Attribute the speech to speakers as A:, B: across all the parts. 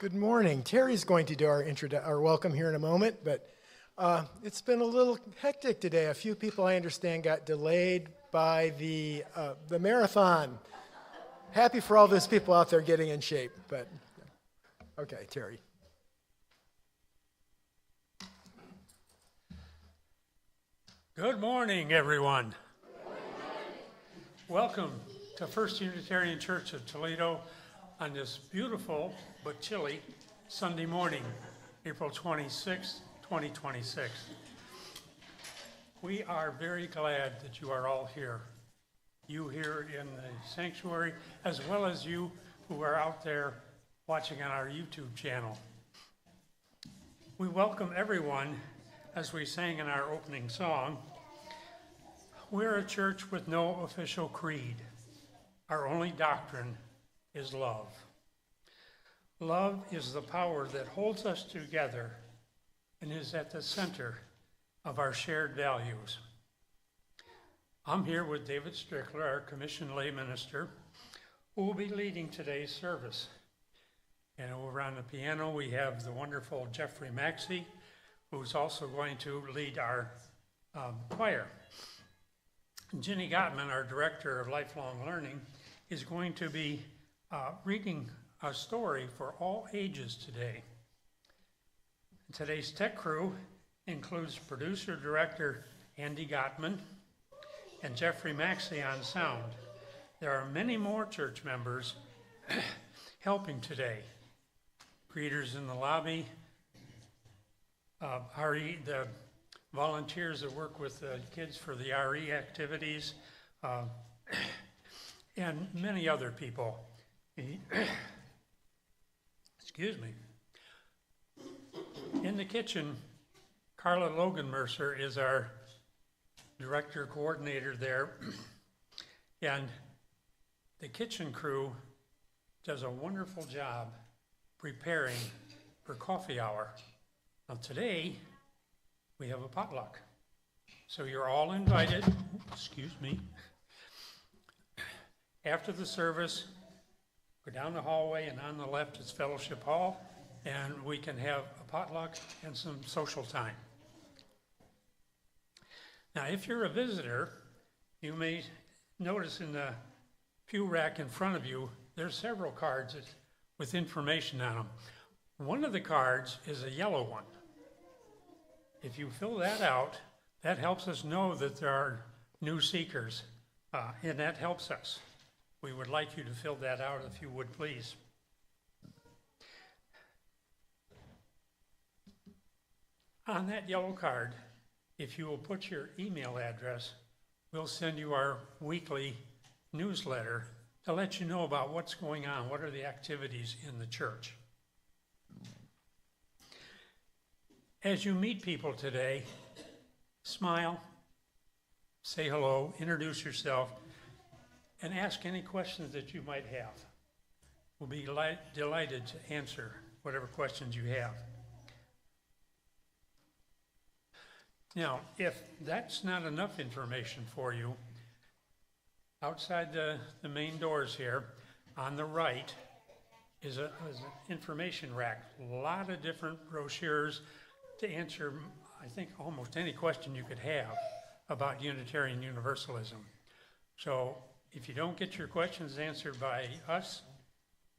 A: Good morning. Terry's going to do our welcome here in a moment, but it's been a little hectic today. A few people, I understand, got delayed by the marathon. Happy for all those people out there getting in shape, but okay, Terry.
B: Good morning, everyone. Welcome to First Unitarian Church of Toledo on this beautiful but chilly Sunday morning, April 26, 2026. We are very glad that you are all here. You here in the sanctuary, as well as you who are out there watching on our YouTube channel. We welcome everyone as we sang in our opening song. We're a church with no official creed. Our only doctrine is love. Love is the power that holds us together and is at the center of our shared values. I'm here with David Strickler, our commissioned lay minister, who will be leading today's service. And over on the piano, we have the wonderful Jeffrey Maxey, who's also going to lead our choir. Ginny Gottman, our director of lifelong learning, is going to be reading a story for all ages today. Today's tech crew includes producer-director Andy Gottman and Jeffrey Maxey on sound. There are many more church members helping today. Greeters in the lobby, the volunteers that work with the kids for the RE activities, and many other people. Excuse me. In the kitchen, Carla Logan Mercer is our director coordinator there, and the kitchen crew does a wonderful job preparing for coffee hour. Now today, we have a potluck. So you're all invited, excuse me, after the service, go down the hallway, and on the left is Fellowship Hall, and we can have a potluck and some social time. Now, if you're a visitor, you may notice in the pew rack in front of you, there's several cards with information on them. One of the cards is a yellow one. If you fill that out, that helps us know that there are new seekers, and that helps us. We would like you to fill that out if you would, please. On that yellow card, if you will put your email address, we'll send you our weekly newsletter to let you know about what's going on, what are the activities in the church. As you meet people today, smile, say hello, introduce yourself, and ask any questions that you might have. We'll be delighted to answer whatever questions you have. Now, if that's not enough information for you, outside the main doors here, on the right, is an information rack. A lot of different brochures to answer, I think, almost any question you could have about Unitarian Universalism. So if you don't get your questions answered by us,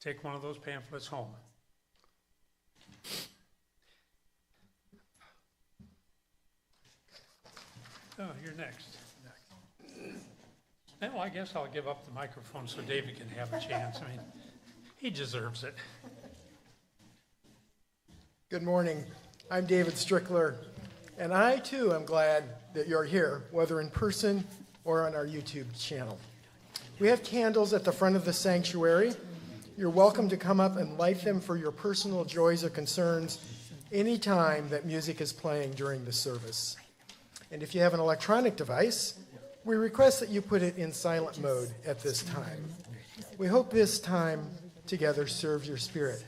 B: take one of those pamphlets home. Oh, you're next. Well, I guess I'll give up the microphone so David can have a chance. I mean, he deserves it.
A: Good morning. I'm David Strickler, and I too am glad that you're here, whether in person or on our YouTube channel. We have candles at the front of the sanctuary. You're welcome to come up and light them for your personal joys or concerns anytime that music is playing during the service. And if you have an electronic device, we request that you put it in silent mode at this time. We hope this time together serves your spirit.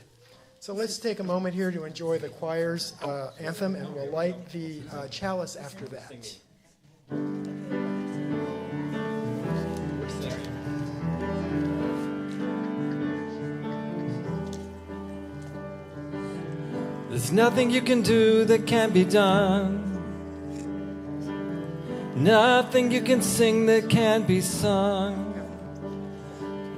A: So let's take a moment here to enjoy the choir's anthem, and we'll light the chalice after that.
C: There's nothing you can do that can't be done. Nothing you can sing that can't be sung.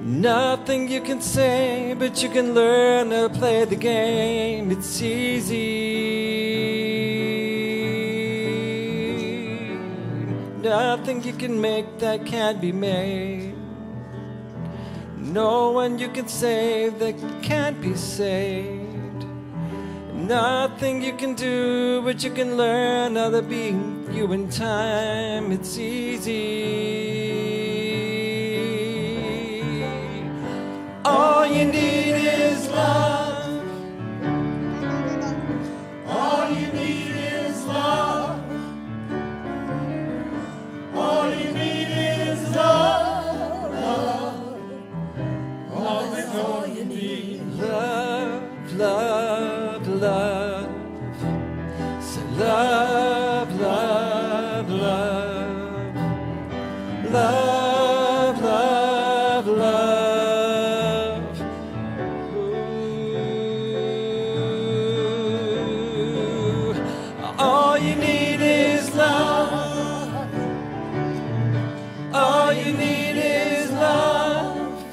C: Nothing you can say, but you can learn to play the game. It's easy. Nothing you can make that can't be made. No one you can save that can't be saved. Nothing you can do, but you can learn how to be you in time. It's easy. All you need is love. All you need is love. All you need is love. Love is all you need. Love, love, love. So love, love, love. Love, love, love. Ooh. All you need is love. All you need is love.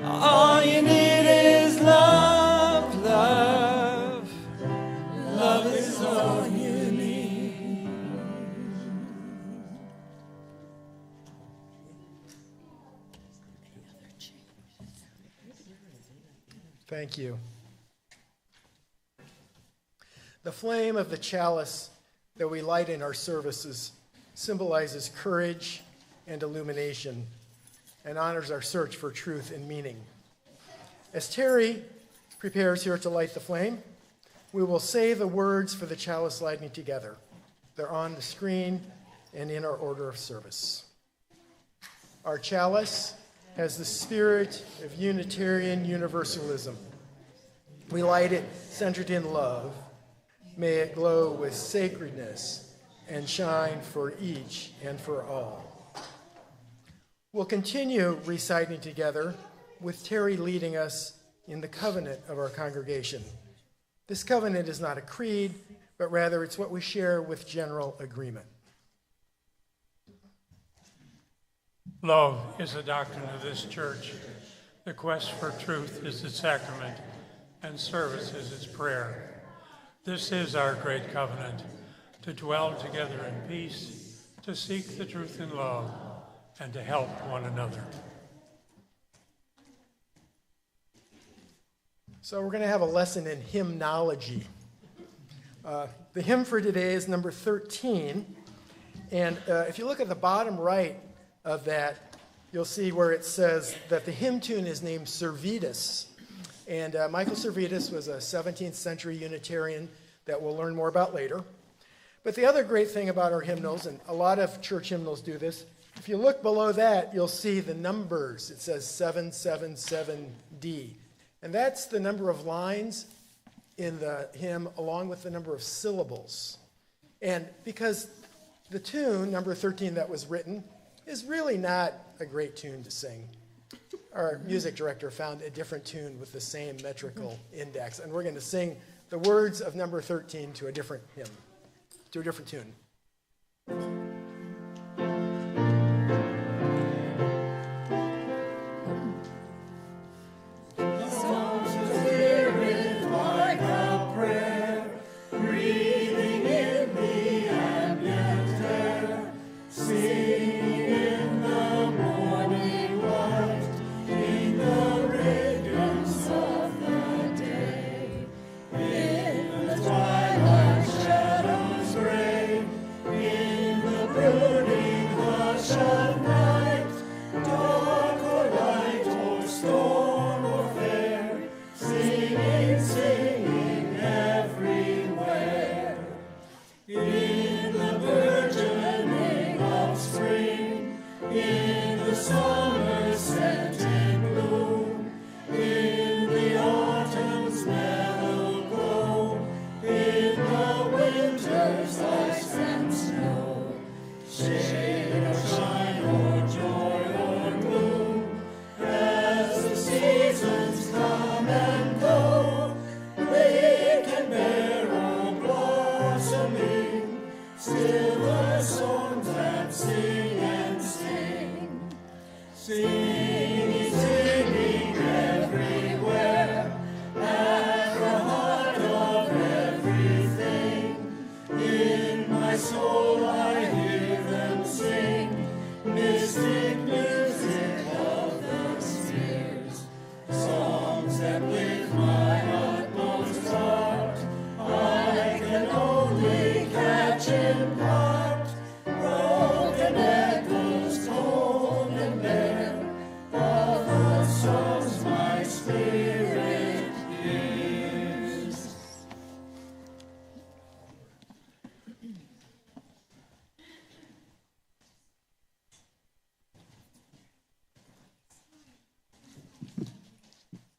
C: All you need is love, love. Love is all you need.
A: Thank you. The flame of the chalice that we light in our services symbolizes courage and illumination and honors our search for truth and meaning. As Terry prepares here to light the flame, we will say the words for the chalice lighting together. They're on the screen and in our order of service. Our chalice has the spirit of Unitarian Universalism. We light it centered in love. May it glow with sacredness and shine for each and for all. We'll continue reciting together with Terry leading us in the covenant of our congregation. This covenant is not a creed, but rather it's what we share with general agreement.
B: Love is the doctrine of this church. The quest for truth is its sacrament, and service is its prayer. This is our great covenant, to dwell together in peace, to seek the truth in love, and to help one another.
A: So we're going to have a lesson in hymnology. The hymn for today is number 13. And if you look at the bottom right of that, you'll see where it says that the hymn tune is named Servetus. And Michael Servetus was a 17th century Unitarian that we'll learn more about later. But the other great thing about our hymnals, and a lot of church hymnals do this, if you look below that, you'll see the numbers. It says 777D. And that's the number of lines in the hymn along with the number of syllables. And because the tune, number 13, that was written, is really not a great tune to sing. Our music director found a different tune with the same metrical index, and we're going to sing the words of number 13 to a different hymn, to a different tune.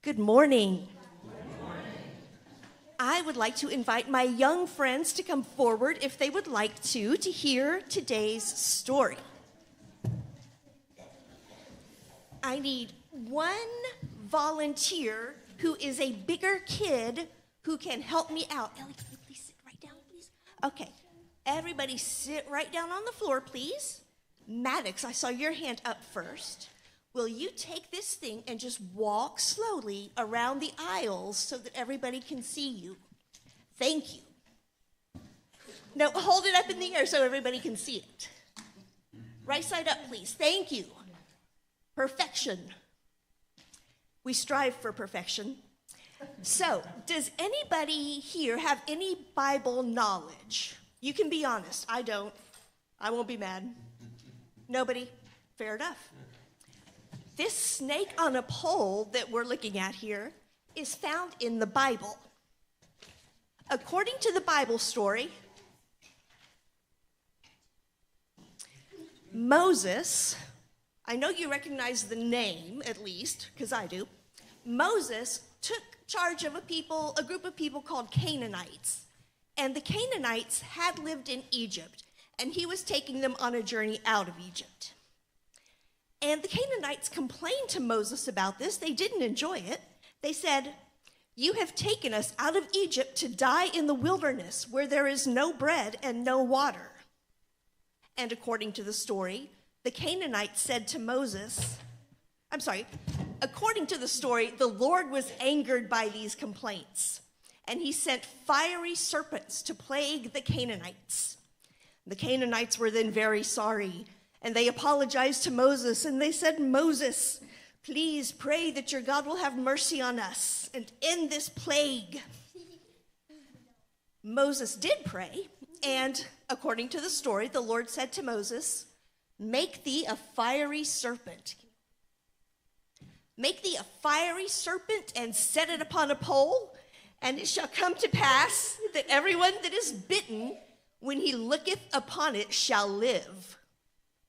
D: Good morning. I would like to invite my young friends to come forward if they would like to hear today's story. I need one volunteer who is a bigger kid who can help me out. Ellie, can you please sit right down, please? Okay, everybody sit right down on the floor, please. Maddox, I saw your hand up first. Will you take this thing and just walk slowly around the aisles so that everybody can see you? Thank you. Now hold it up in the air so everybody can see it. Right side up, please. Thank you. Perfection. We strive for perfection. So, does anybody here have any Bible knowledge? You can be honest. I don't. I won't be mad. Nobody? Fair enough. This snake on a pole that we're looking at here is found in the Bible. According to the Bible story, Moses, I know you recognize the name at least, because I do. Moses took charge of a group of people called Canaanites. And the Canaanites had lived in Egypt, and he was taking them on a journey out of Egypt. And the Canaanites complained to Moses about this. They didn't enjoy it. They said, "You have taken us out of Egypt to die in the wilderness where there is no bread and no water." And according to the story, the Canaanites said to Moses, according to the story, the Lord was angered by these complaints, and he sent fiery serpents to plague the Canaanites. The Canaanites were then very sorry, and they apologized to Moses, and they said, "Moses, please pray that your God will have mercy on us and end this plague." Moses did pray, and according to the story, the Lord said to Moses, "Make thee a fiery serpent. Make thee a fiery serpent and set it upon a pole, and it shall come to pass that everyone that is bitten, when he looketh upon it, shall live."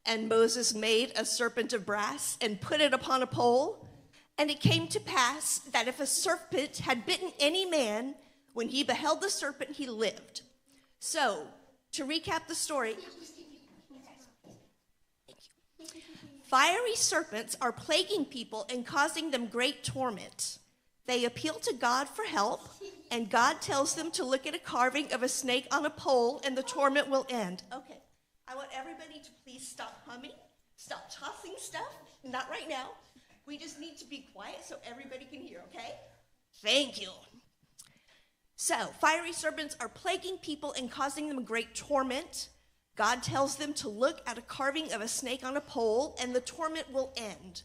D: And Moses made a serpent of brass and put it upon a pole. And it came to pass that if a serpent had bitten any man, when he beheld the serpent, he lived. So, to recap the story, fiery serpents are plaguing people and causing them great torment. They appeal to God for help, and God tells them to look at a carving of a snake on a pole, and the torment will end. Okay. I want everybody to please stop humming, stop tossing stuff. Not right now. We just need to be quiet so everybody can hear, okay? Thank you. So, fiery serpents are plaguing people and causing them great torment. God tells them to look at a carving of a snake on a pole, and the torment will end.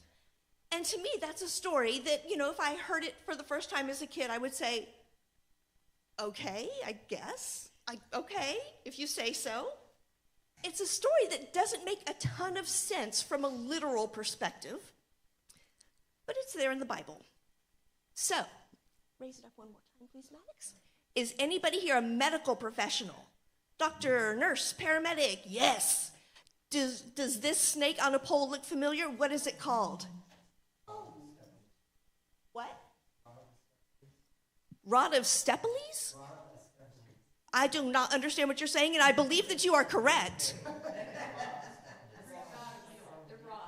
D: And to me, that's a story that, if I heard it for the first time as a kid, I would say, okay, I guess. Okay, if you say so. It's a story that doesn't make a ton of sense from a literal perspective, but it's there in the Bible. So, raise it up one more time, please, Maddox. Is anybody here a medical professional? Doctor, nurse, paramedic? Yes. Does this snake on a pole look familiar? What is it called? What? Rod of Steples? I do not understand what you're saying, and I believe that you are correct.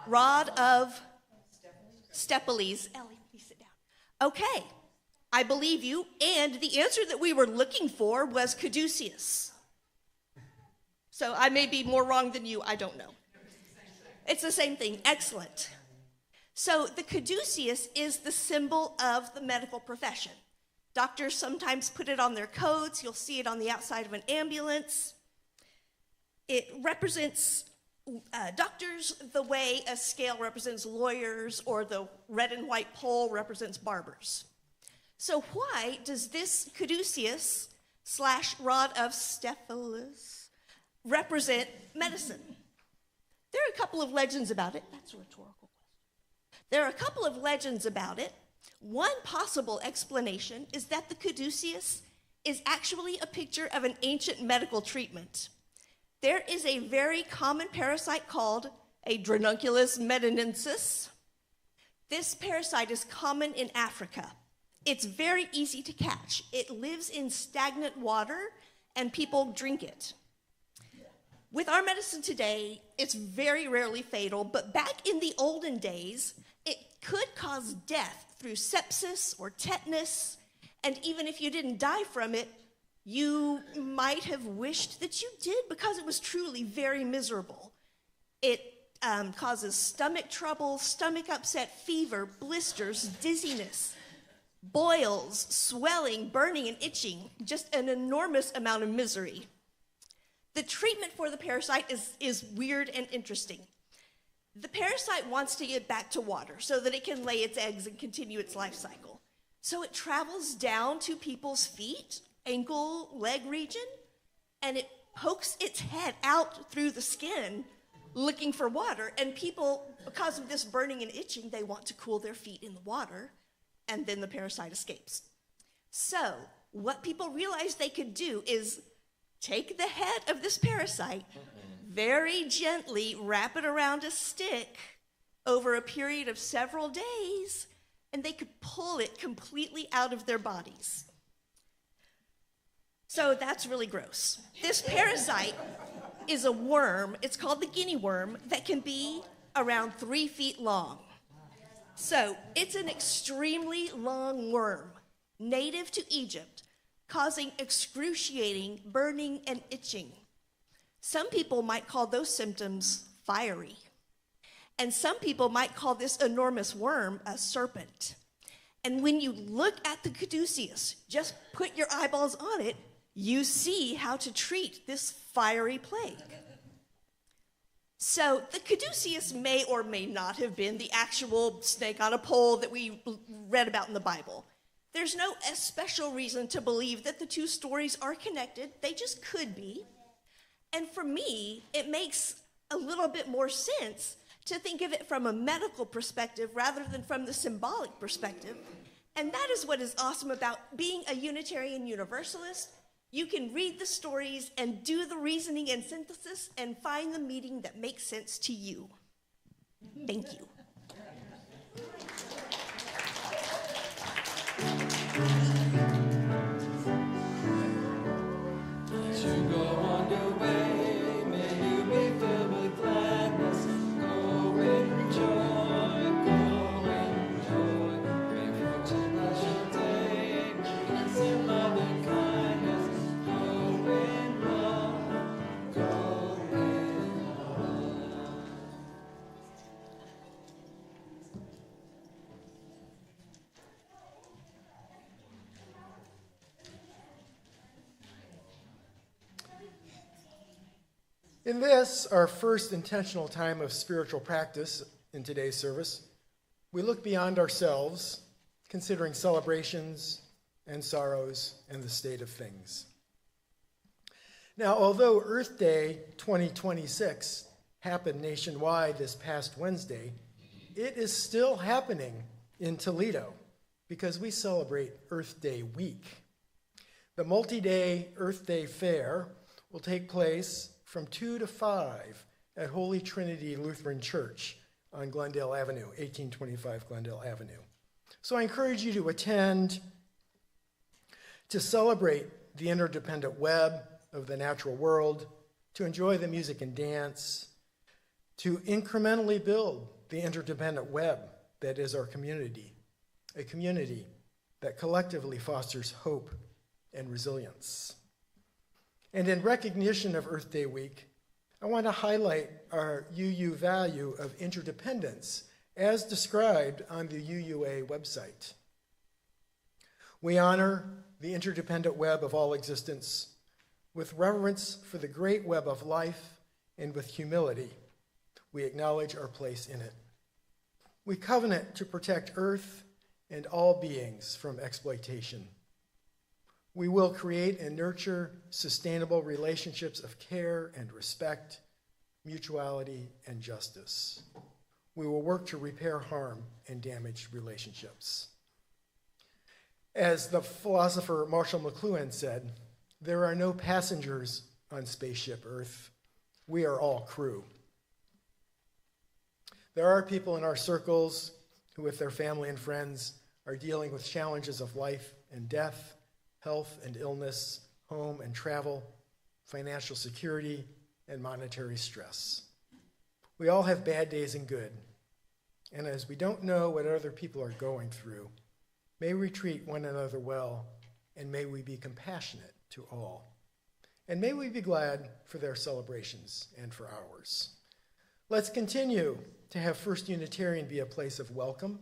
D: Rod of Steples. Ellie, please sit down. Okay, I believe you, and the answer that we were looking for was caduceus. So I may be more wrong than you, I don't know. It's the same thing, excellent. So the caduceus is the symbol of the medical profession. Doctors sometimes put it on their coats. You'll see it on the outside of an ambulance. It represents doctors the way a scale represents lawyers, or the red and white pole represents barbers. So why does this caduceus / rod of Steples represent medicine? There are a couple of legends about it. That's a rhetorical question. There are a couple of legends about it. One possible explanation is that the caduceus is actually a picture of an ancient medical treatment. There is a very common parasite called a Dronunculus medinensis. This parasite is common in Africa. It's very easy to catch. It lives in stagnant water, and people drink it. With our medicine today, it's very rarely fatal, but back in the olden days, it could cause death through sepsis or tetanus, and even if you didn't die from it, you might have wished that you did because it was truly very miserable. It causes stomach trouble, stomach upset, fever, blisters, dizziness, boils, swelling, burning, and itching, just an enormous amount of misery. The treatment for the parasite is weird and interesting. The parasite wants to get back to water so that it can lay its eggs and continue its life cycle. So it travels down to people's feet, ankle, leg region, and it pokes its head out through the skin looking for water. And people, because of this burning and itching, they want to cool their feet in the water, and then the parasite escapes. So what people realized they could do is take the head of this parasite, very gently wrap it around a stick over a period of several days, and they could pull it completely out of their bodies. So that's really gross. This parasite is a worm, it's called the guinea worm, that can be around 3 feet long. So it's an extremely long worm, native to Egypt, causing excruciating burning and itching. Some people might call those symptoms fiery. And some people might call this enormous worm a serpent. And when you look at the caduceus, just put your eyeballs on it, you see how to treat this fiery plague. So the caduceus may or may not have been the actual snake on a pole that we read about in the Bible. There's no special reason to believe that the two stories are connected. They just could be. And for me, it makes a little bit more sense to think of it from a medical perspective rather than from the symbolic perspective. And that is what is awesome about being a Unitarian Universalist. You can read the stories and do the reasoning and synthesis and find the meaning that makes sense to you. Thank you.
C: As you go on your way, may you be filled with gladness. Go in joy, go in joy. May fortune bless your day, peace and love and kindness. Go in love, go in love.
A: In this, our first intentional time of spiritual practice in today's service, we look beyond ourselves, considering celebrations and sorrows and the state of things. Now, although Earth Day 2026 happened nationwide this past Wednesday, it is still happening in Toledo because we celebrate Earth Day week. The multi-day Earth Day Fair will take place from 2 to 5 at Holy Trinity Lutheran Church on Glendale Avenue, 1825 Glendale Avenue. So I encourage you to attend to celebrate the interdependent web of the natural world, to enjoy the music and dance, to incrementally build the interdependent web that is our community, a community that collectively fosters hope and resilience. And in recognition of Earth Day week, I want to highlight our UU value of interdependence as described on the UUA website. We honor the interdependent web of all existence with reverence for the great web of life, and with humility, we acknowledge our place in it. We covenant to protect Earth and all beings from exploitation. We will create and nurture sustainable relationships of care and respect, mutuality and justice. We will work to repair harm and damaged relationships. As the philosopher Marshall McLuhan said, there are no passengers on spaceship Earth. We are all crew. There are people in our circles who, with their family and friends, are dealing with challenges of life and death, health and illness, home and travel, financial security, and monetary stress. We all have bad days and good. And as we don't know what other people are going through, may we treat one another well, and may we be compassionate to all. And may we be glad for their celebrations and for ours. Let's continue to have First Unitarian be a place of welcome,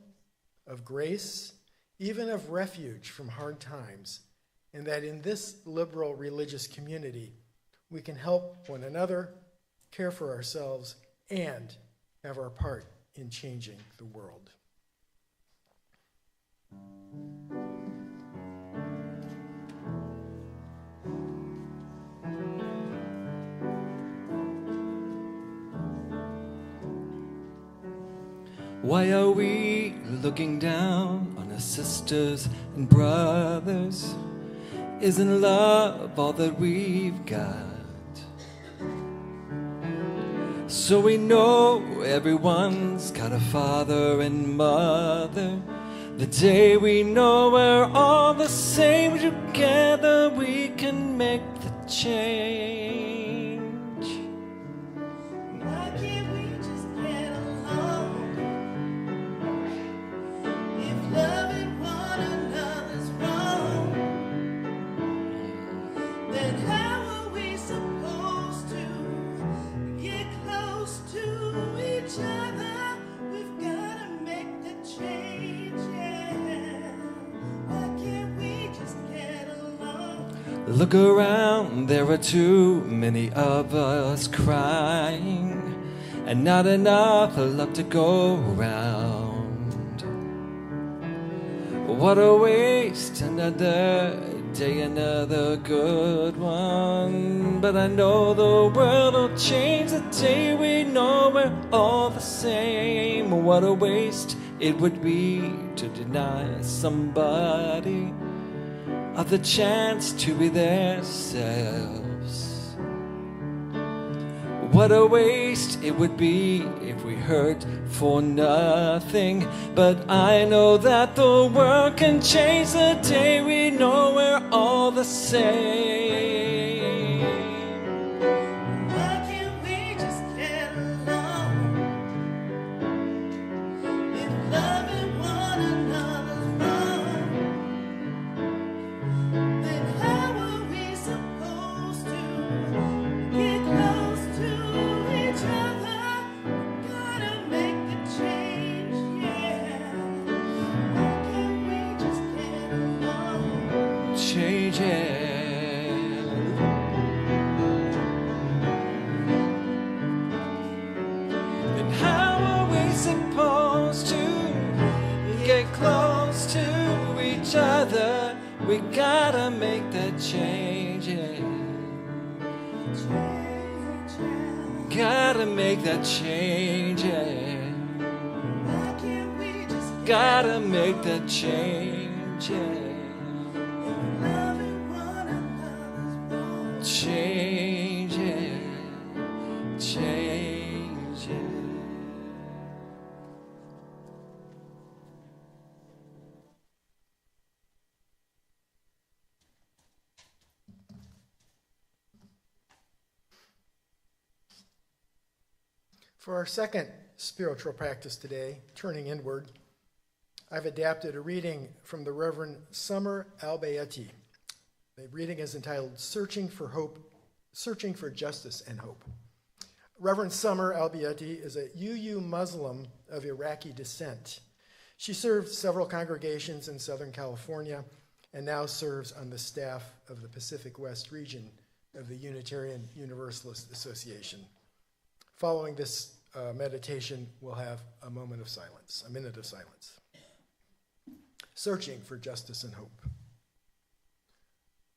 A: of grace, even of refuge from hard times, and that in this liberal religious community, we can help one another, care for ourselves, and have our part in changing the world.
C: Why are we looking down on our sisters and brothers? Isn't love all that we've got? So we know everyone's got a father and mother. The day we know we're all the same, together we can make the change.
E: Why can't we just get along? If loving one another's wrong, then how are we supposed to get close to each other? We've got to make the change, yeah. Why can't we just get along?
C: Look around, there are too many of us crying, and not enough love to go around. What a waste, another day, another good one. But I know the world will change the day we know we're all the same. What a waste it would be to deny somebody of the chance to be themselves. What a waste it would be if we hurt for nothing. But I know that the world can change the day we know we're all the same.
E: Why can't we just get along? If loving one another's wrong, then how are we supposed to get close to each other? Gotta make the change, yeah. Why can't we just get along?
C: Change it. Then how are we supposed to get close to each other? We gotta make that change, yeah. Gotta make that change, yeah.
E: Why can't we just
C: Gotta make that change, yeah.
E: loving one another's wrong?
C: Change it, change it.
A: For our second spiritual practice today, turning inward, I've adapted a reading from the Reverend Summer Albayetti. The reading is entitled Searching for Hope, Searching for Justice and Hope. Reverend Summer Albayetti is a UU Muslim of Iraqi descent. She served several congregations in Southern California and now serves on the staff of the Pacific West region of the Unitarian Universalist Association. Following this meditation, we'll have a minute of silence. Searching for justice and hope.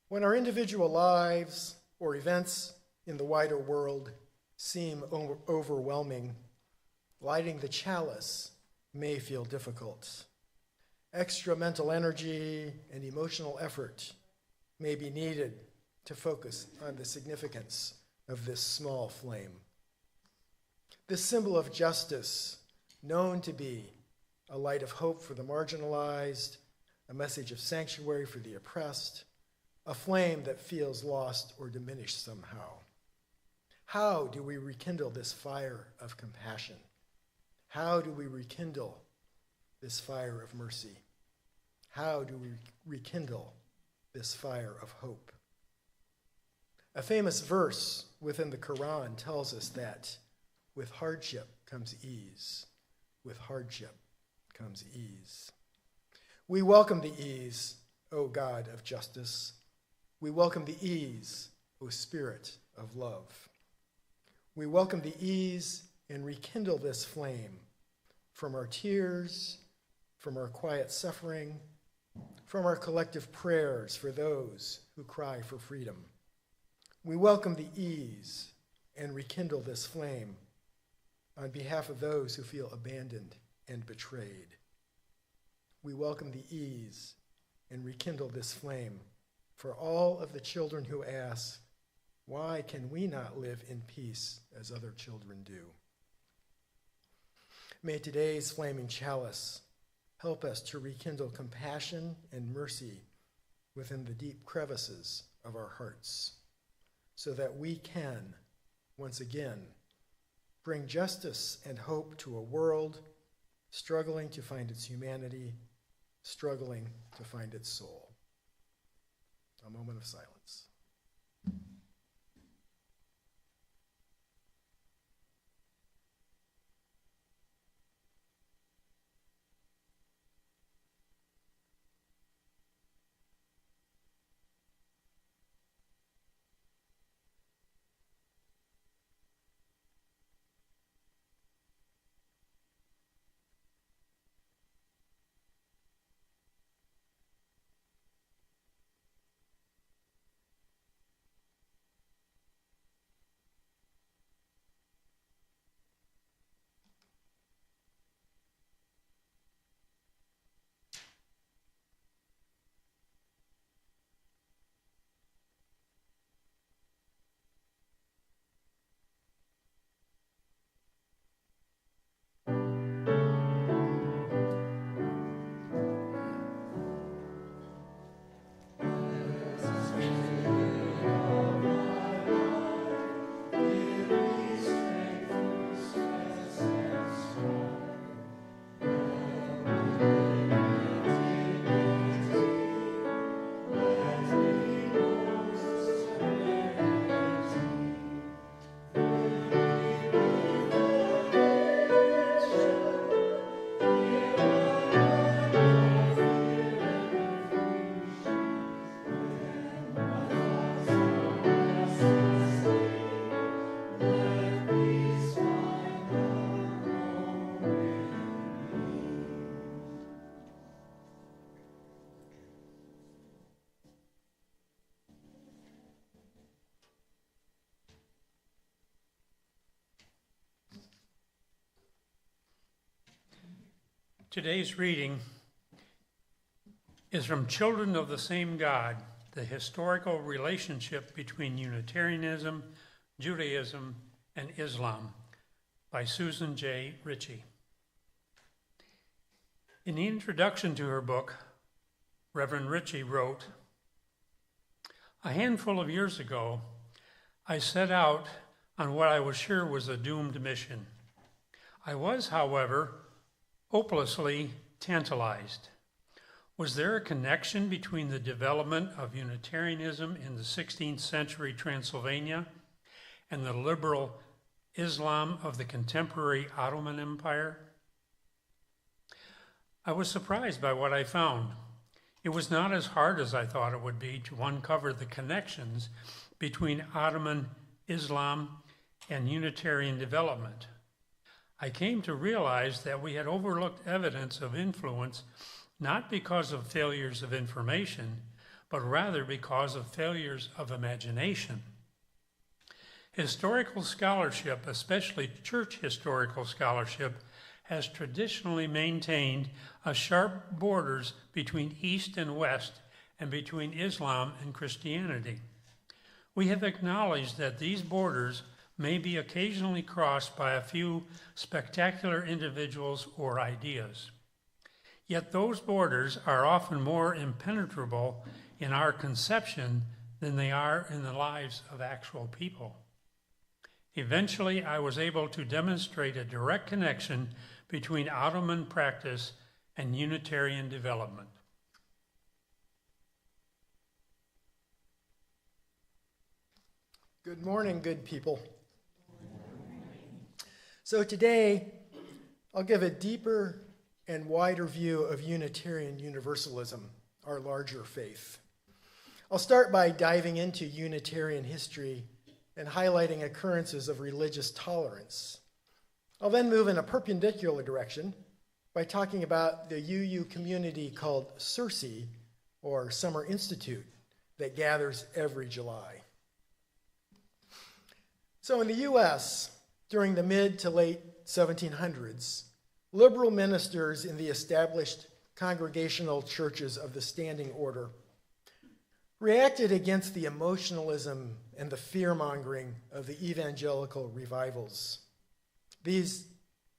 A: When our individual lives or events in the wider world seem overwhelming, lighting the chalice may feel difficult. Extra mental energy and emotional effort may be needed to focus on the significance of this small flame. This symbol of justice, known to be a light of hope for the marginalized, a message of sanctuary for the oppressed, a flame that feels lost or diminished somehow. How do we rekindle this fire of compassion? How do we rekindle this fire of mercy? How do we rekindle this fire of hope? A famous verse within the Quran tells us that with hardship comes ease. With hardship comes ease. We welcome the ease, O God of justice. We welcome the ease, O Spirit of love. We welcome the ease and rekindle this flame from our tears, from our quiet suffering, from our collective prayers for those who cry for freedom. We welcome the ease and rekindle this flame on behalf of those who feel abandoned and betrayed. We welcome the ease and rekindle this flame for all of the children who ask, why can we not live in peace as other children do? May today's flaming chalice help us to rekindle compassion and mercy within the deep crevices of our hearts, so that we can, once again, bring justice and hope to a world struggling to find its humanity, struggling to find its soul. A moment of silence.
B: Today's reading is from Children of the Same God, the historical relationship between Unitarianism, Judaism, and Islam, by Susan J. Ritchie. In the introduction to her book, Reverend Ritchie wrote, "A handful of years ago, I set out on what I was sure was a doomed mission. I was, however, hopelessly tantalized. Was there a connection between the development of Unitarianism in the 16th century Transylvania and the liberal Islam of the contemporary Ottoman Empire? I was surprised by what I found. It was not as hard as I thought it would be to uncover the connections between Ottoman Islam and Unitarian development. I came to realize that we had overlooked evidence of influence not because of failures of information, but rather because of failures of imagination. Historical scholarship, especially church historical scholarship, has traditionally maintained a sharp borders between East and West and between Islam and Christianity. We have acknowledged that these borders may be occasionally crossed by a few spectacular individuals or ideas. Yet those borders are often more impenetrable in our conception than they are in the lives of actual people. Eventually, I was able to demonstrate a direct connection between Ottoman practice and Unitarian development.
A: Good morning, good people. So today, I'll give a deeper and wider view of Unitarian Universalism, our larger faith. I'll start by diving into Unitarian history and highlighting occurrences of religious tolerance. I'll then move in a perpendicular direction by talking about the UU community called Circe, or Summer Institute, that gathers every July. So in the U.S., during the mid to late 1700s, liberal ministers in the established congregational churches of the Standing Order reacted against the emotionalism and the fear-mongering of the evangelical revivals. These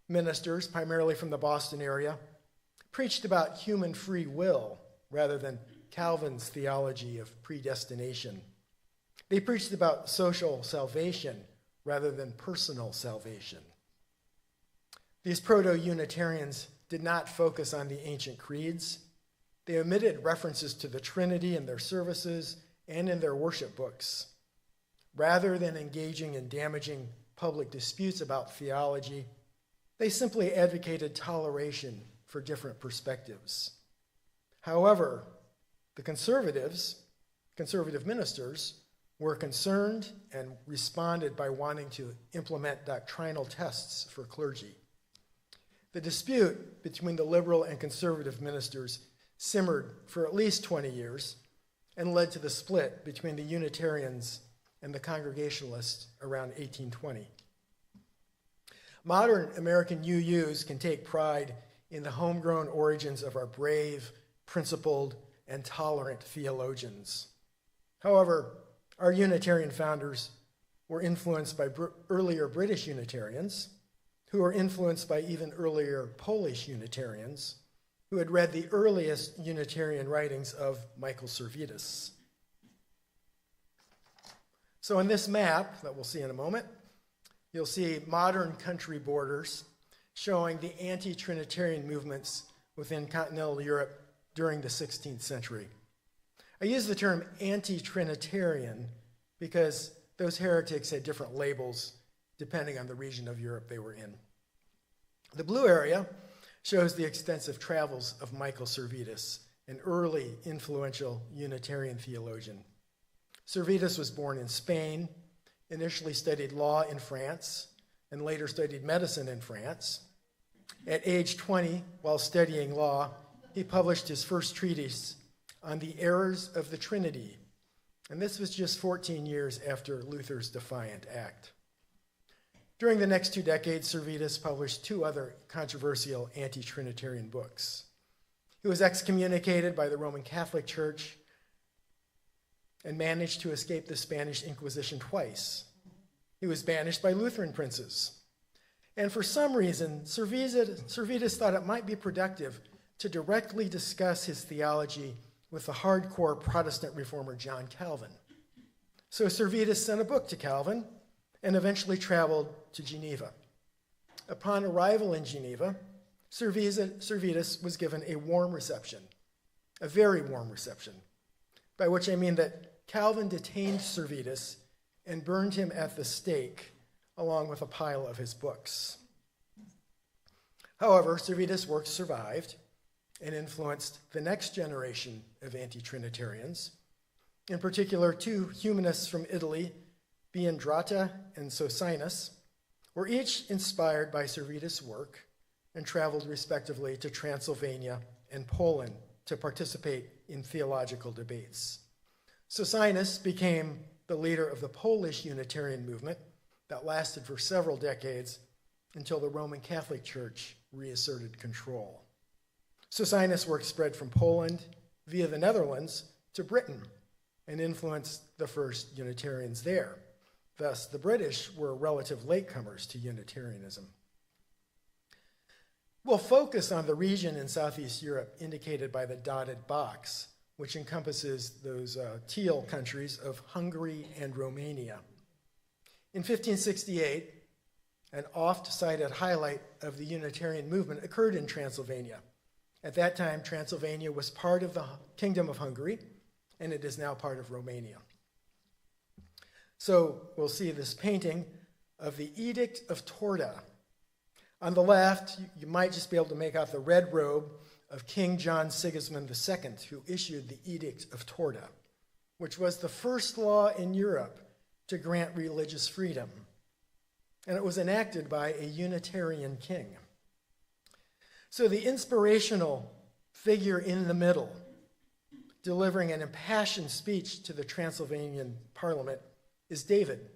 A: ministers, primarily from the Boston area, preached about human free will rather than Calvin's theology of predestination. They preached about social salvation rather than personal salvation. These proto-Unitarians did not focus on the ancient creeds. They omitted references to the Trinity in their services and in their worship books. Rather than engaging in damaging public disputes about theology, they simply advocated toleration for different perspectives. However, the conservative ministers, were concerned and responded by wanting to implement doctrinal tests for clergy. The dispute between the liberal and conservative ministers simmered for at least 20 years and led to the split between the Unitarians and the Congregationalists around 1820. Modern American UUs can take pride in the homegrown origins of our brave, principled, and tolerant theologians. However, our Unitarian founders were influenced by earlier British Unitarians, who were influenced by even earlier Polish Unitarians, who had read the earliest Unitarian writings of Michael Servetus. So in this map that we'll see in a moment, you'll see modern country borders showing the anti-Trinitarian movements within continental Europe during the 16th century. I use the term anti-Trinitarian because those heretics had different labels depending on the region of Europe they were in. The blue area shows the extensive travels of Michael Servetus, an early influential Unitarian theologian. Servetus was born in Spain, initially studied law in France, and later studied medicine in France. At age 20, while studying law, he published his first treatise on the errors of the Trinity, and this was just 14 years after Luther's Defiant Act. During the next 2 decades, Servetus published 2 other controversial anti-Trinitarian books. He was excommunicated by the Roman Catholic Church and managed to escape the Spanish Inquisition twice. He was banished by Lutheran princes. And for some reason, Servetus thought it might be productive to directly discuss his theology with the hardcore Protestant reformer John Calvin. So Servetus sent a book to Calvin and eventually traveled to Geneva. Upon arrival in Geneva, Servetus was given a warm reception, a very warm reception, by which I mean that Calvin detained Servetus and burned him at the stake along with a pile of his books. However, Servetus' work survived and influenced the next generation of anti-Trinitarians, in particular 2 humanists from Italy, Biandrata and Socinus, were each inspired by Servetus' work and traveled respectively to Transylvania and Poland to participate in theological debates. Socinus became the leader of the Polish Unitarian movement that lasted for several decades until the Roman Catholic Church reasserted control. Socinus' work spread from Poland via the Netherlands to Britain and influenced the first Unitarians there. Thus, the British were relative latecomers to Unitarianism. We'll focus on the region in Southeast Europe indicated by the dotted box, which encompasses those teal countries of Hungary and Romania. In 1568, an oft-cited highlight of the Unitarian movement occurred in Transylvania. At that time, Transylvania was part of the Kingdom of Hungary, and it is now part of Romania. So we'll see this painting of the Edict of Torda. On the left, you might just be able to make out the red robe of King John Sigismund II, who issued the Edict of Torda, which was the first law in Europe to grant religious freedom. And it was enacted by a Unitarian king. So the inspirational figure in the middle, delivering an impassioned speech to the Transylvanian parliament, is David,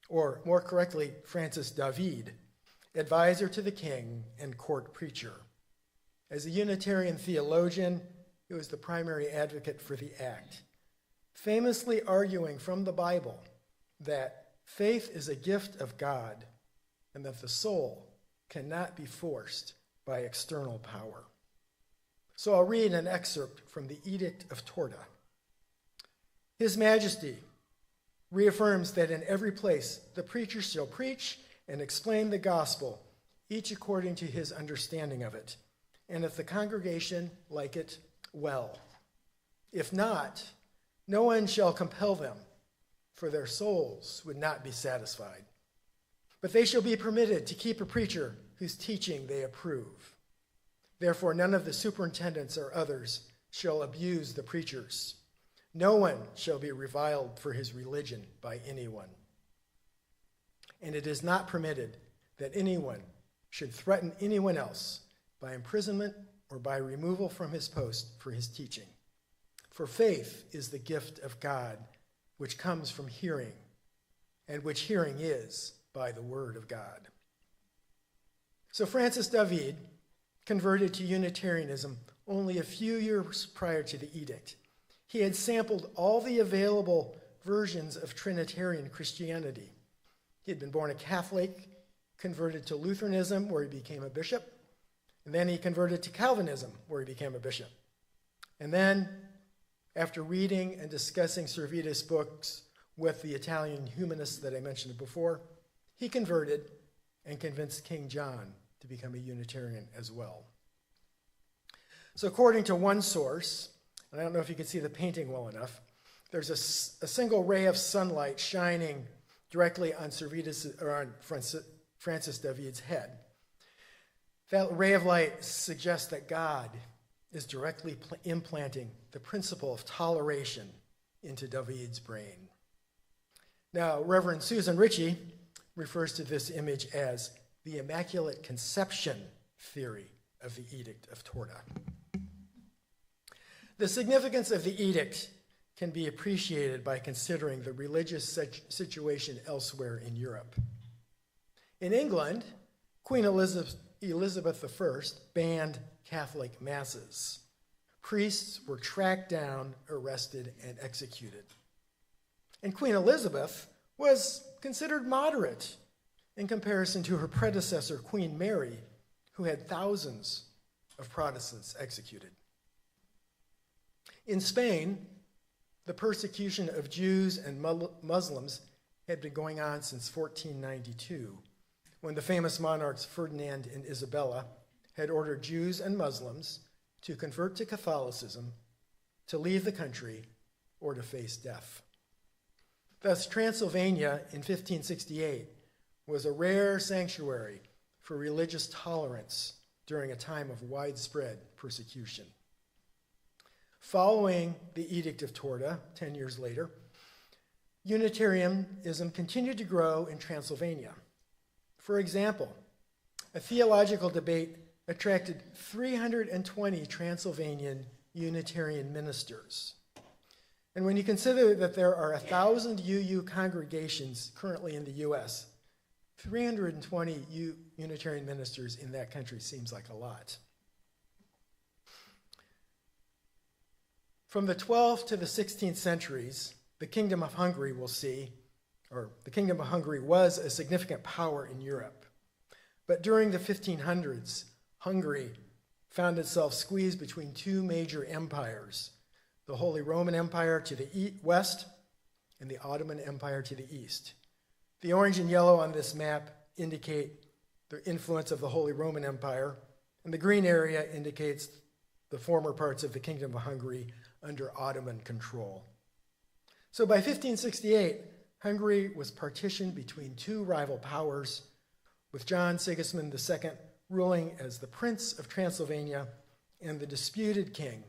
A: or more correctly, Francis David, advisor to the king and court preacher. As a Unitarian theologian, he was the primary advocate for the act, famously arguing from the Bible that faith is a gift of God and that the soul cannot be forced by external power. So I'll read an excerpt from the Edict of Torda. His Majesty reaffirms that in every place the preacher shall preach and explain the gospel, each according to his understanding of it, and if the congregation like it, well. If not, no one shall compel them, for their souls would not be satisfied. But they shall be permitted to keep a preacher whose teaching they approve. Therefore, none of the superintendents or others shall abuse the preachers. No one shall be reviled for his religion by anyone. And it is not permitted that anyone should threaten anyone else by imprisonment or by removal from his post for his teaching. For faith is the gift of God, which comes from hearing, and which hearing is by the word of God. So Francis David converted to Unitarianism only a few years prior to the edict. He had sampled all the available versions of Trinitarian Christianity. He had been born a Catholic, converted to Lutheranism, where he became a bishop, and then he converted to Calvinism, where he became a bishop. And then, after reading and discussing Servetus' books with the Italian humanists that I mentioned before, he converted and convinced King John to become a Unitarian as well. So according to one source, and I don't know if you can see the painting well enough, there's a single ray of sunlight shining directly on Servetus, or on Francis David's head. That ray of light suggests that God is directly implanting the principle of toleration into David's brain. Now, Reverend Susan Ritchie refers to this image as the Immaculate Conception theory of the Edict of Torda. The significance of the edict can be appreciated by considering the religious situation elsewhere in Europe. In England, Queen Elizabeth I banned Catholic masses. Priests were tracked down, arrested, and executed. And Queen Elizabeth was considered moderate in comparison to her predecessor, Queen Mary, who had thousands of Protestants executed. In Spain, the persecution of Jews and Muslims had been going on since 1492, when the famous monarchs Ferdinand and Isabella had ordered Jews and Muslims to convert to Catholicism, to leave the country, or to face death. Thus, Transylvania in 1568 was a rare sanctuary for religious tolerance during a time of widespread persecution. Following the Edict of Torda, 10 years later, Unitarianism continued to grow in Transylvania. For example, a theological debate attracted 320 Transylvanian Unitarian ministers. And when you consider that there are 1,000 UU congregations currently in the U.S., 320 Unitarian ministers in that country seems like a lot. From the 12th to the 16th centuries, the Kingdom of Hungary was a significant power in Europe. But during the 1500s, Hungary found itself squeezed between two major empires, the Holy Roman Empire to the west and the Ottoman Empire to the east. The orange and yellow on this map indicate the influence of the Holy Roman Empire, and the green area indicates the former parts of the Kingdom of Hungary under Ottoman control. So by 1568, Hungary was partitioned between two rival powers, with John Sigismund II ruling as the Prince of Transylvania and the disputed king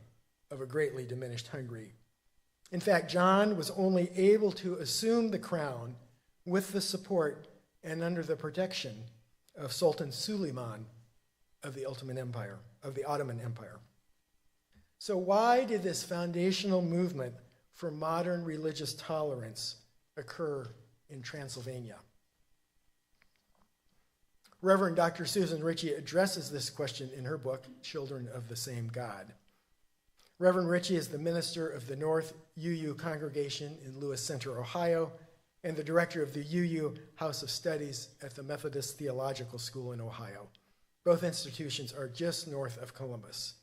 A: of a greatly diminished Hungary. In fact, John was only able to assume the crown with the support and under the protection of Sultan Suleiman of the Ottoman Empire. So why did this foundational movement for modern religious tolerance occur in Transylvania? Reverend Dr. Susan Ritchie addresses this question in her book, Children of the Same God. Reverend Ritchie is the minister of the North UU congregation in Lewis Center, Ohio, and the director of the UU House of Studies at the Methodist Theological School in Ohio. Both institutions are just north of Columbus.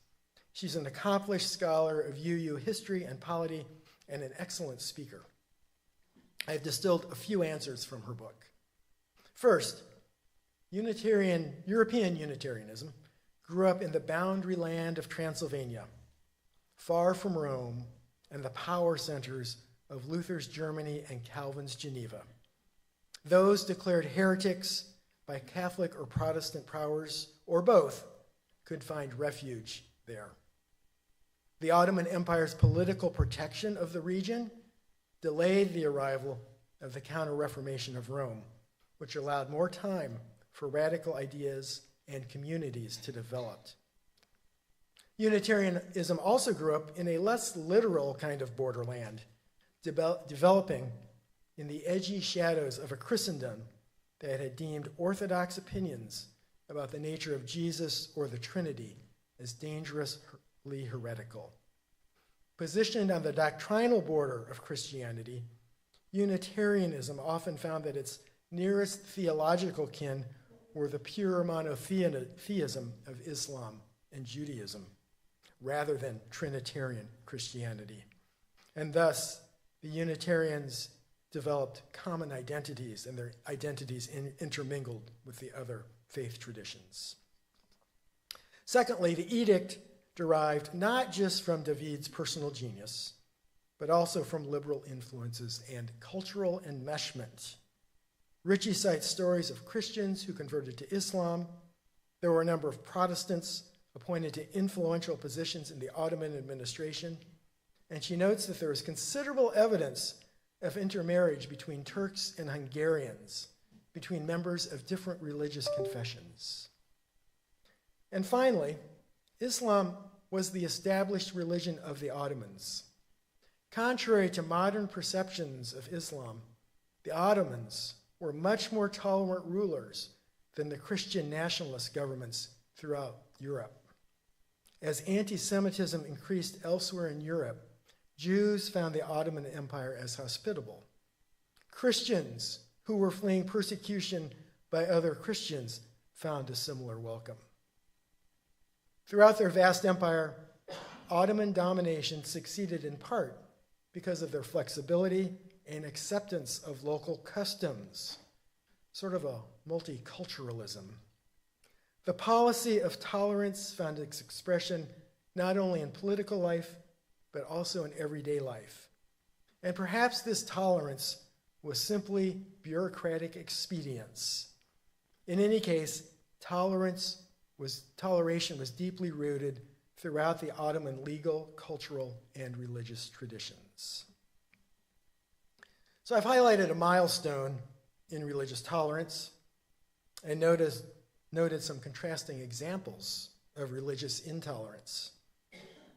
A: She's an accomplished scholar of UU history and polity and an excellent speaker. I've distilled a few answers from her book. First, European Unitarianism grew up in the boundary land of Transylvania, far from Rome and the power centers of Luther's Germany and Calvin's Geneva. Those declared heretics by Catholic or Protestant powers, or both, could find refuge there. The Ottoman Empire's political protection of the region delayed the arrival of the Counter-Reformation of Rome, which allowed more time for radical ideas and communities to develop. Unitarianism also grew up in a less literal kind of borderland, developing in the edgy shadows of a Christendom that had deemed orthodox opinions about the nature of Jesus or the Trinity as dangerously heretical. Positioned on the doctrinal border of Christianity, Unitarianism often found that its nearest theological kin were the pure monotheism of Islam and Judaism, rather than Trinitarian Christianity. And thus, the Unitarians developed common identities, and their identities intermingled with the other faith traditions. Secondly, the edict derived not just from David's personal genius, but also from liberal influences and cultural enmeshment. Ritchie cites stories of Christians who converted to Islam. There were a number of Protestants appointed to influential positions in the Ottoman administration, and she notes that there is considerable evidence of intermarriage between Turks and Hungarians, between members of different religious confessions. And finally, Islam was the established religion of the Ottomans. Contrary to modern perceptions of Islam, the Ottomans were much more tolerant rulers than the Christian nationalist governments throughout Europe. As anti-Semitism increased elsewhere in Europe, Jews found the Ottoman Empire as hospitable. Christians who were fleeing persecution by other Christians found a similar welcome. Throughout their vast empire, Ottoman domination succeeded in part because of their flexibility and acceptance of local customs, sort of a multiculturalism. The policy of tolerance found its expression not only in political life, but also in everyday life. And perhaps this tolerance was simply bureaucratic expedience. In any case, toleration was deeply rooted throughout the Ottoman legal, cultural, and religious traditions. So I've highlighted a milestone in religious tolerance and noted some contrasting examples of religious intolerance.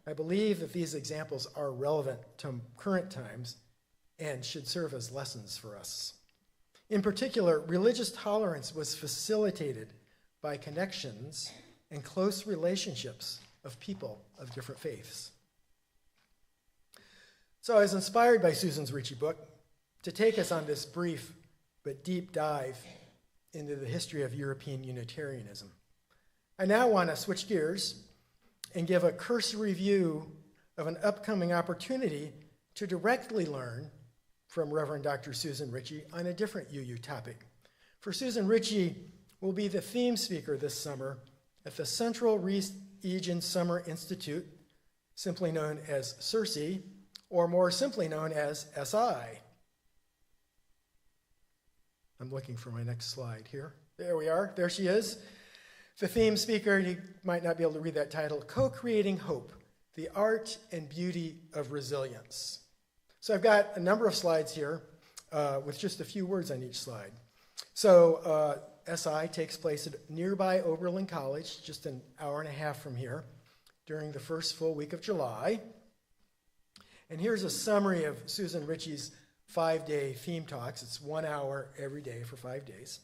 A: I believe that these examples are relevant to current times and should serve as lessons for us. In particular, religious tolerance was facilitated by connections and close relationships of people of different faiths. So I was inspired by Susan Ritchie's book to take us on this brief but deep dive into the history of European Unitarianism. I now want to switch gears and give a cursory review of an upcoming opportunity to directly learn from Reverend Dr. Susan Ritchie on a different UU topic. For Susan Ritchie will be the theme speaker this summer at the Central Region Summer Institute, simply known as CIRCE, or more simply known as SI. I'm looking for my next slide here. There we are. There she is. The theme speaker, you might not be able to read that title, Co-Creating Hope, the Art and Beauty of Resilience. So I've got a number of slides here with just a few words on each slide. So SI takes place at nearby Oberlin College, just an hour and a half from here, during the first full week of July. And here's a summary of Susan Ritchie's 5-day theme talks. It's 1 hour every day for 5 days.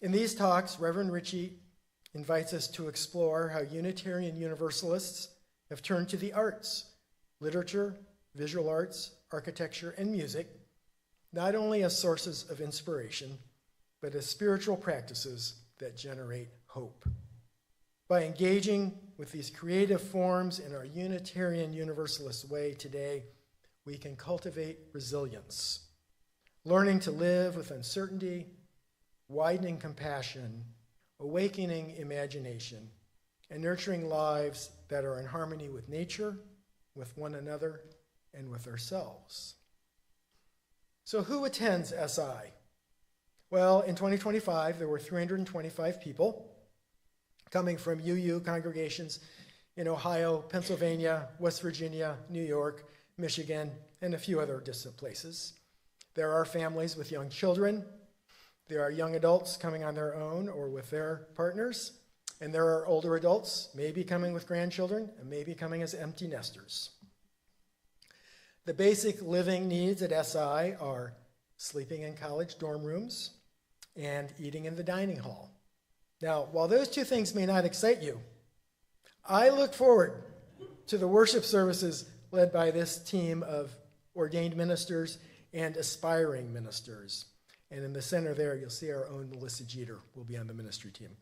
A: In these talks, Reverend Ritchie invites us to explore how Unitarian Universalists have turned to the arts, literature, visual arts, architecture, and music, not only as sources of inspiration, but as spiritual practices that generate hope. By engaging with these creative forms in our Unitarian Universalist way today, we can cultivate resilience, learning to live with uncertainty, widening compassion, awakening imagination, and nurturing lives that are in harmony with nature, with one another, and with ourselves. So who attends SI? Well, in 2025, there were 325 people coming from UU congregations in Ohio, Pennsylvania, West Virginia, New York, Michigan, and a few other distant places. There are families with young children. There are young adults coming on their own or with their partners. And there are older adults, maybe coming with grandchildren, and maybe coming as empty nesters. The basic living needs at SI are sleeping in college dorm rooms and eating in the dining hall. Now, while those two things may not excite you, I look forward to the worship services led by this team of ordained ministers and aspiring ministers. And in the center there, you'll see our own Melissa Jeter will be on the ministry team.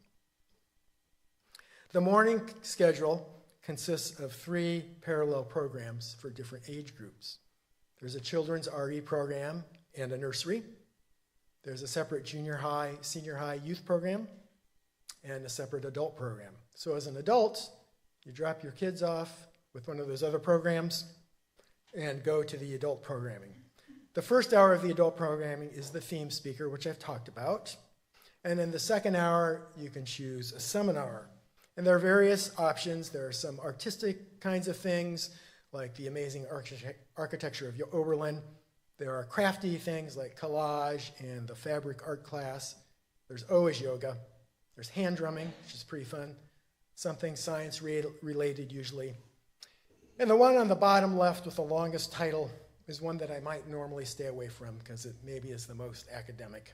A: The morning schedule consists of 3 parallel programs for different age groups. There's a children's RE program and a nursery. There's a separate junior high, senior high youth program, and a separate adult program. So as an adult, you drop your kids off with one of those other programs and go to the adult programming. The first hour of the adult programming is the theme speaker, which I've talked about. And in the second hour, you can choose a seminar. And there are various options. There are some artistic kinds of things, like the amazing architecture of Oberlin. There are crafty things like collage and the fabric art class. There's always yoga. There's hand drumming, which is pretty fun. Something science related usually. And the one on the bottom left with the longest title is one that I might normally stay away from because it maybe is the most academic.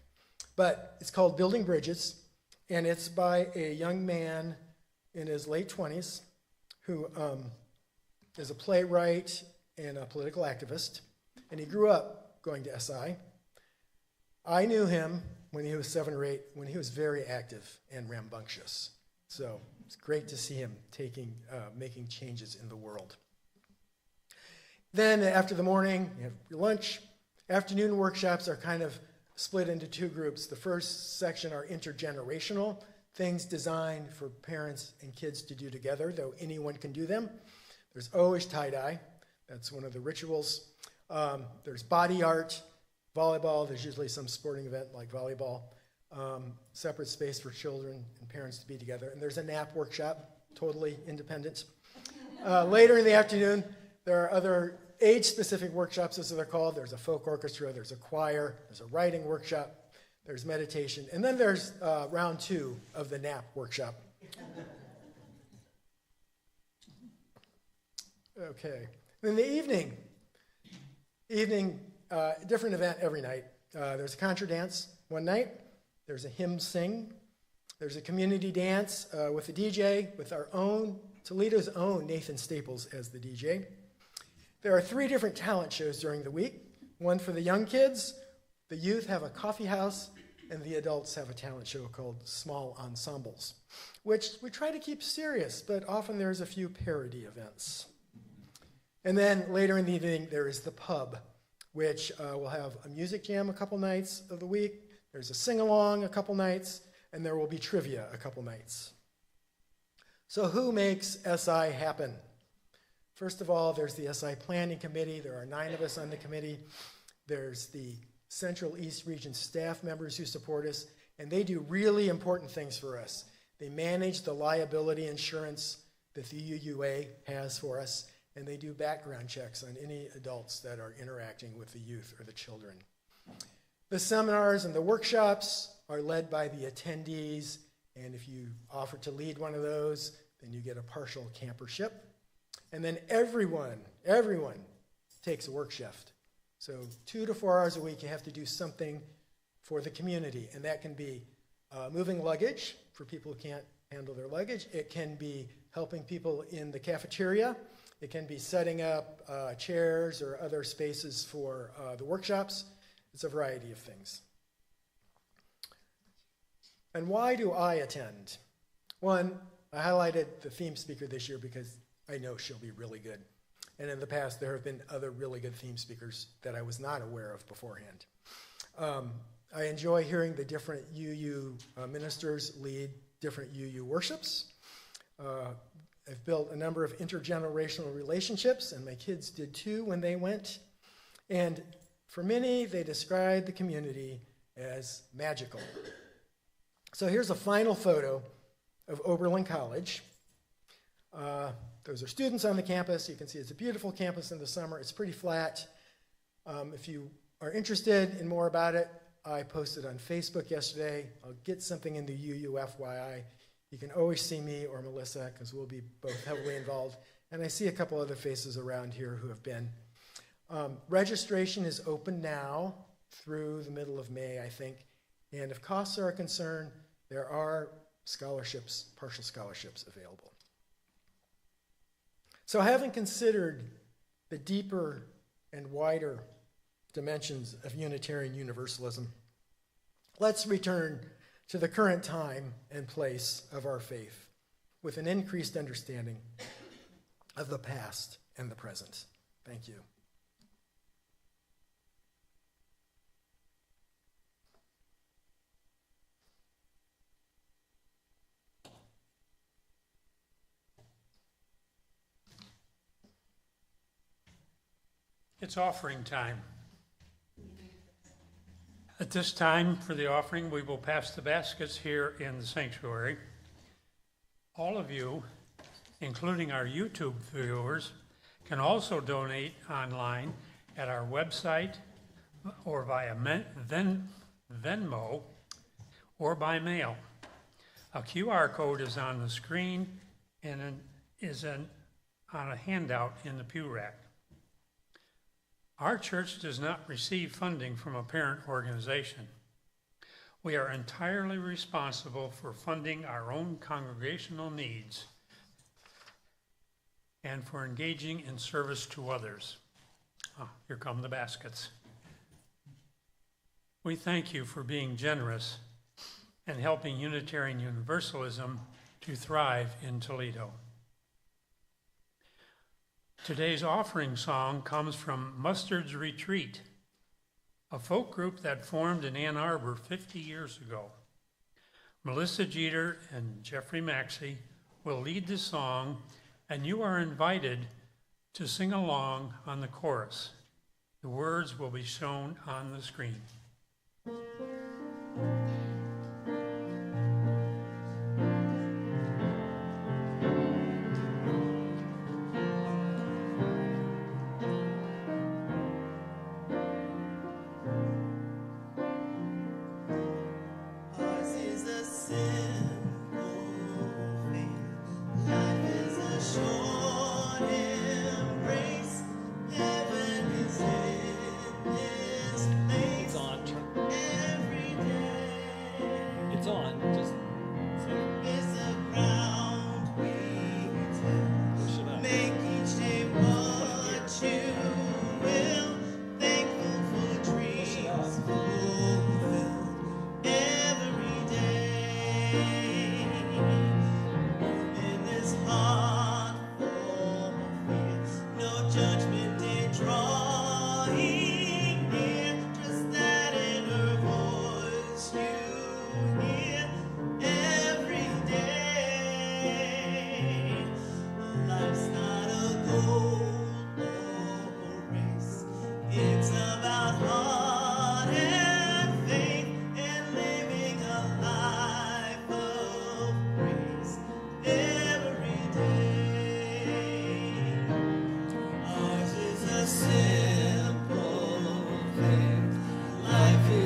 A: But it's called Building Bridges, and it's by a young man in his late 20s who is a playwright and a political activist, and he grew up going to SI. I knew him when he was 7 or 8, when he was very active and rambunctious. So it's great to see him making changes in the world. Then after the morning, you have your lunch. Afternoon workshops are kind of split into 2 groups. The first section are intergenerational, things designed for parents and kids to do together, though anyone can do them. There's always tie-dye. That's one of the rituals. There's body art, volleyball. There's usually some sporting event like volleyball. Separate space for children and parents to be together. And there's a nap workshop, totally independent. Later in the afternoon, there are other age-specific workshops, as they're called. There's a folk orchestra, there's a choir, there's a writing workshop, there's meditation, and then there's round 2 of the nap workshop. Okay. In the evening, different event every night. There's a contra dance one night. There's a hymn sing. There's a community dance with a DJ, with our own, Toledo's own Nathan Staples as the DJ. There are 3 different talent shows during the week. One for the young kids. The youth have a coffee house and the adults have a talent show called Small Ensembles, which we try to keep serious, but often there's a few parody events. And then later in the evening, there is the pub, which will have a music jam a couple nights of the week. There's a sing-along a couple nights, and there will be trivia a couple nights. So who makes SI happen? First of all, there's the SI Planning Committee. There are 9 of us on the committee. There's the Central East Region staff members who support us, and they do really important things for us. They manage the liability insurance that the UUA has for us, and they do background checks on any adults that are interacting with the youth or the children. The seminars and the workshops are led by the attendees, and if you offer to lead one of those, then you get a partial campership. And then everyone takes a work shift. So 2 to 4 hours a week, you have to do something for the community, and that can be moving luggage for people who can't handle their luggage. It can be helping people in the cafeteria. It can be setting up chairs or other spaces for the workshops. It's a variety of things. And why do I attend? One, I highlighted the theme speaker this year because I know she'll be really good. And in the past, there have been other really good theme speakers that I was not aware of beforehand. I enjoy hearing the different UU ministers lead different UU worships. I've built a number of intergenerational relationships, and my kids did too when they went. And for many, they describe the community as magical. So here's a final photo of Oberlin College. Those are students on the campus. You can see it's a beautiful campus in the summer. It's pretty flat. If you are interested in more about it, I posted on Facebook yesterday. I'll get something in the UUFYI. You can always see me or Melissa because we'll be both heavily involved. And I see a couple other faces around here who have been. Registration is open now through the middle of May, I think. And if costs are a concern, there are scholarships, partial scholarships available. So having considered the deeper and wider dimensions of Unitarian Universalism, let's return to the current time and place of our faith with an increased understanding of the past and the present. Thank you.
B: It's offering time. At this time for the offering, we will pass the baskets here in the sanctuary. All of you, including our YouTube viewers, can also donate online at our website or via Venmo or by mail. A QR code is on the screen and on a handout in the pew rack. Our church does not receive funding from a parent organization. We are entirely responsible for funding our own congregational needs and for engaging in service to others. Here come the baskets. We thank you for being generous and helping Unitarian Universalism to thrive in Toledo. Today's offering song comes from Mustard's Retreat, a folk group that formed in Ann Arbor 50 years ago. Melissa Jeter and Jeffrey Maxey will lead the song, and you are invited to sing along on the chorus. The words will be shown on the screen.
E: Ours is a simple faith. Life is a short embrace. Heaven is in this place. Every day.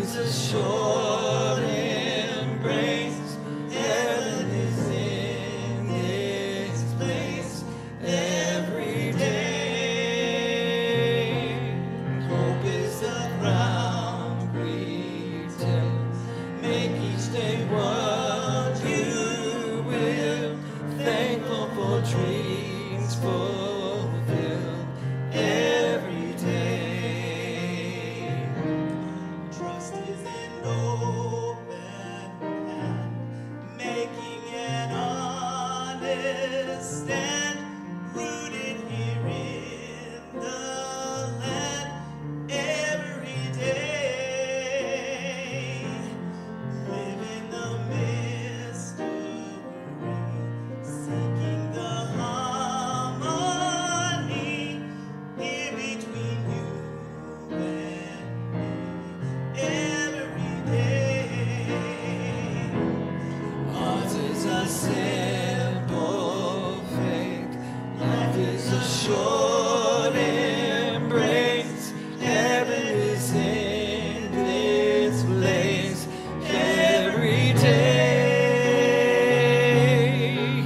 C: is a short embrace. Heaven is in this place every day. Hope is the ground we till. Make each day what you will. Thankful for dreams fulfilled every day. Trust is an open hand, making an honest stand, rooted here in the land every day. Live in the mystery, seeking the harmony here between you and me every day. Ours is a simple faith. Life is a short embrace. Heaven is in this place every day.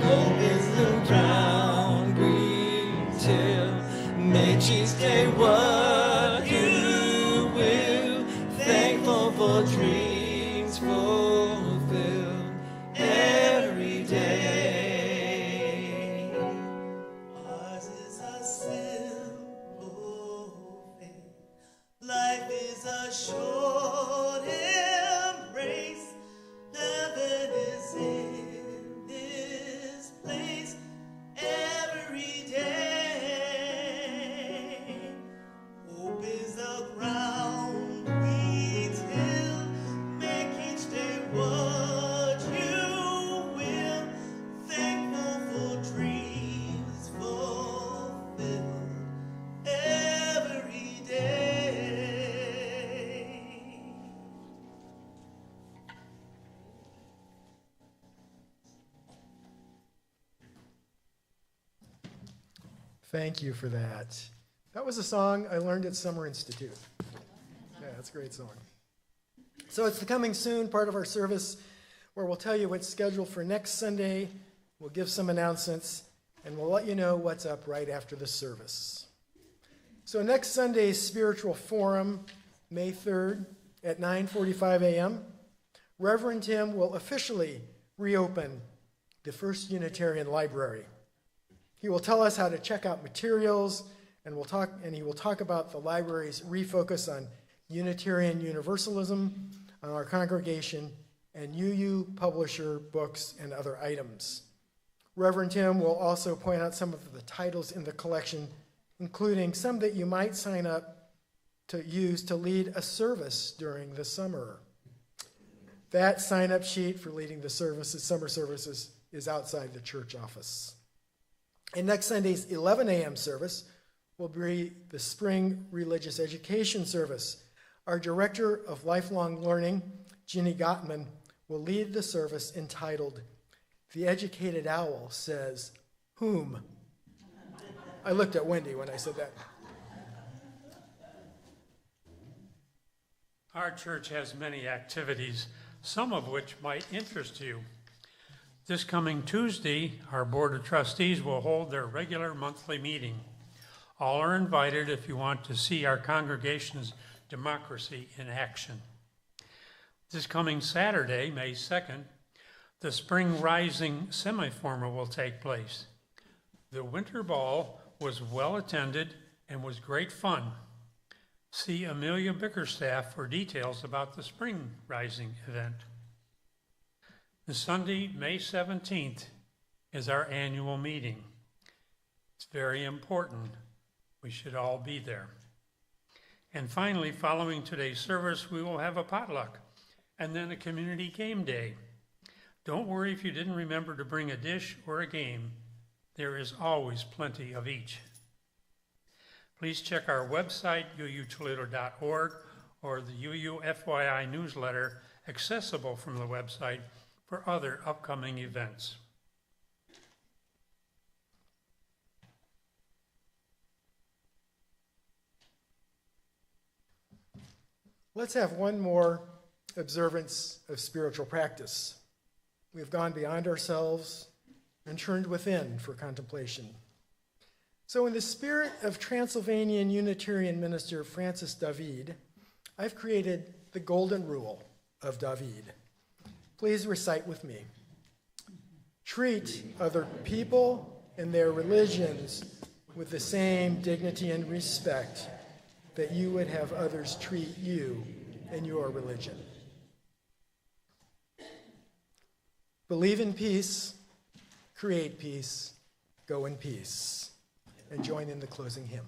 C: Hope is the ground we till. Make each day what you will. Thankful for dreams fulfilled every day. Ours is a simple faith. Life is a short embrace. Heaven is in this place every day. Hope is the ground we till. Make each day what you will. Thankful for dreams fulfilled every day.
A: Thank you for that. That was a song I learned at Summer Institute. Yeah, that's a great song. So it's the coming soon part of our service where we'll tell you what's scheduled for next Sunday. We'll give some announcements, and we'll let you know what's up right after the service. So next Sunday's Spiritual Forum, May 3rd at 9:45 a.m., Reverend Tim will officially reopen the First Unitarian Library. He will tell us how to check out materials, and he will talk about the library's refocus on Unitarian Universalism, on our congregation, and UU publisher books and other items. Reverend Tim will also point out some of the titles in the collection, including some that you might sign up to use to lead a service during the summer. That sign-up sheet for leading the services, summer services, is outside the church office. And next Sunday's 11 a.m. service will be the spring religious education service. Our director of lifelong learning, Ginny Gottman, will lead the service entitled, "The Educated Owl Says, Whom?" I looked at Wendy when I said that.
B: Our church has many activities, some of which might interest you. This coming Tuesday, our Board of Trustees will hold their regular monthly meeting. All are invited if you want to see our congregation's democracy in action. This coming Saturday, May 2nd, the Spring Rising semi-formal will take place. The winter ball was well attended and was great fun. See Amelia Bickerstaff for details about the Spring Rising event. The Sunday, May 17th, is our annual meeting. It's very important. We should all be there. And finally, following today's service, we will have a potluck and then a community game day. Don't worry if you didn't remember to bring a dish or a game. There is always plenty of each. Please check our website, uutoledo.org, or the UUFYI newsletter accessible from the website for other upcoming events.
A: Let's have one more observance of spiritual practice. We've gone beyond ourselves and turned within for contemplation. So in the spirit of Transylvanian Unitarian minister Francis David, I've created the golden rule of David. Please recite with me. Treat other people and their religions with the same dignity and respect that you would have others treat you and your religion. Believe in peace, create peace, go in peace, and join in the closing hymn.